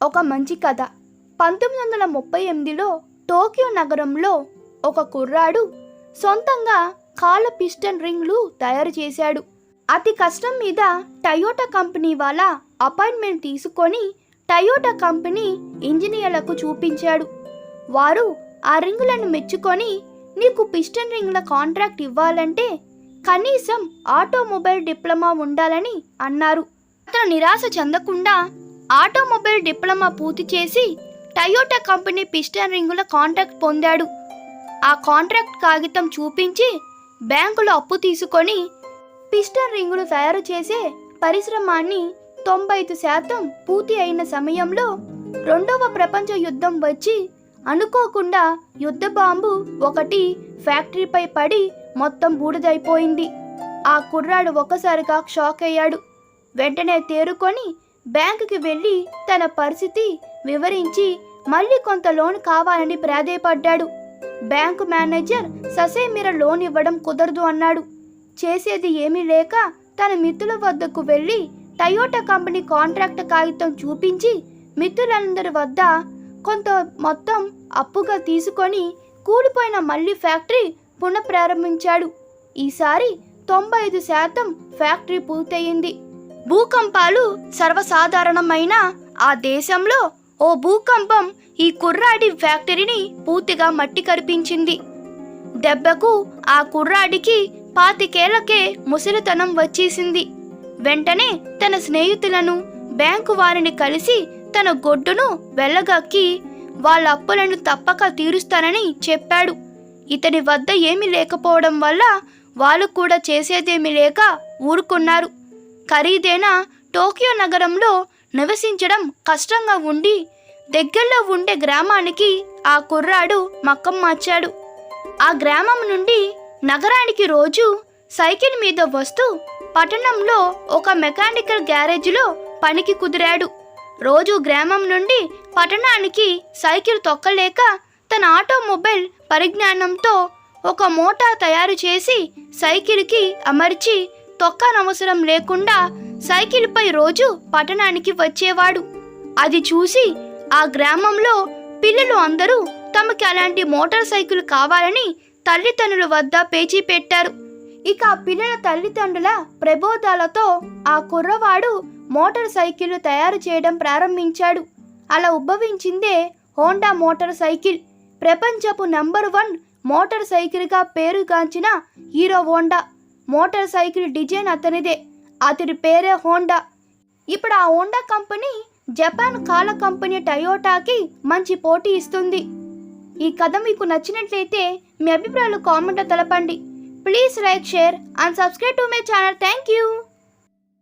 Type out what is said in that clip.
ఒక మంచి కథ. 1938లో టోక్యో నగరంలో ఒక కుర్రాడు సొంతంగా కాళ్ళ పిస్టన్ రింగ్లు తయారు చేశాడు. అతి కష్టం మీద టయోటా కంపెనీ వాళ్ళ అపాయింట్మెంట్ తీసుకొని టయోటా కంపెనీ ఇంజనీర్లకు చూపించాడు. వారు ఆ రింగులను మెచ్చుకొని, నీకు పిస్టన్ రింగ్ల కాంట్రాక్ట్ ఇవ్వాలంటే కనీసం ఆటోమొబైల్ డిప్లొమా ఉండాలని అన్నారు. అతను నిరాశ చెందకుండా ఆటోమొబైల్ డిప్లొమా పూర్తి చేసి టయోటా కంపెనీ పిస్టన్ రింగుల కాంట్రాక్ట్ పొందాడు. ఆ కాంట్రాక్ట్ కాగితం చూపించి బ్యాంకులో అప్పు తీసుకొని పిస్టన్ రింగులు తయారు చేసే పరిశ్రమాన్ని 95% పూర్తి అయిన సమయంలో రెండవ ప్రపంచ యుద్ధం వచ్చి అనుకోకుండా యుద్ధ బాంబు ఒకటి ఫ్యాక్టరీపై పడి మొత్తం బూడిదైపోయింది. ఆ కుర్రాడు ఒక్కసారిగా షాక్ అయ్యాడు. వెంటనే తేరుకొని బ్యాంకుకి వెళ్ళి తన పరిస్థితి వివరించి మళ్ళీ కొంత లోన్ కావాలని ప్రాధేయపడ్డాడు. బ్యాంకు మేనేజర్ ససేమిర లోన్ ఇవ్వడం కుదరదు అన్నాడు. చేసేది ఏమీ లేక తన మిత్రుల వద్దకు వెళ్ళి టయోటా కంపెనీ కాంట్రాక్ట్ కాగితం చూపించి మిత్రులందరి వద్ద కొంత మొత్తం అప్పుగా తీసుకొని కూలిపోయిన మళ్ళీ ఫ్యాక్టరీ పునఃప్రారంభించాడు. ఈసారి 95% ఫ్యాక్టరీ పూర్తయింది. భూకంపాలు సర్వసాధారణమైన ఆ దేశంలో ఓ భూకంపం ఈ కుర్రాడి ఫ్యాక్టరీని పూర్తిగా మట్టి కరిపించింది. దెబ్బకు ఆ కుర్రాడికి 25 ఏళ్లకే ముసలితనం వచ్చేసింది. వెంటనే తన స్నేహితులను, బ్యాంకు వారిని కలిసి తన గొడ్డును వెళ్ళగక్కి వాళ్ళ అప్పులను తప్పక తీరుస్తానని చెప్పాడు. ఇతని వద్ద ఏమీ లేకపోవడం వల్ల వాళ్ళు కూడా చేసేదేమీ లేక ఊరుకున్నారు. ఖరీదైన టోక్యో నగరంలో నివసించడం కష్టంగా ఉండి దగ్గరలో ఉండే గ్రామానికి ఆ కుర్రాడు మక్కం మార్చాడు. ఆ గ్రామం నుండి నగరానికి రోజు సైకిల్ మీద వస్తూ పట్టణంలో ఒక మెకానికల్ గ్యారేజ్లో పనికి కుదిరాడు. రోజు గ్రామం నుండి పట్టణానికి సైకిల్ తొక్కలేక తన ఆటోమొబైల్ పరిజ్ఞానంతో ఒక మోటార్ తయారు చేసి సైకిల్కి అమర్చి తొక్కనవసరం లేకుండా సైకిల్పై రోజు పట్టణానికి వచ్చేవాడు. అది చూసి ఆ గ్రామంలో పిల్లలు అందరూ తమకి అలాంటి మోటార్ సైకిల్ కావాలని తల్లిదండ్రుల వద్ద పేచీ పెట్టారు. ఇక ఆ పిల్లల తల్లిదండ్రుల ప్రబోధాలతో ఆ కుర్రవాడు మోటార్ సైకిల్ తయారు చేయడం ప్రారంభించాడు. అలా ఉద్భవించిందే హోండా మోటార్ సైకిల్. ప్రపంచపు నంబర్ 1 మోటార్ సైకిల్గా పేరుగాంచిన Hero Honda motorcycle design అతనిదే. అతడి పేరే హోండా. ఇప్పుడు ఆ హోండా కంపెనీ జపాన్ కాల కంపెనీ టయోటాకి మంచి పోటీ ఇస్తుంది. ఈ కథ మీకు నచ్చినట్లయితే మీ అభిప్రాయాలు కామెంట్లో తెలపండి. Please like, share and subscribe to my channel. Thank you.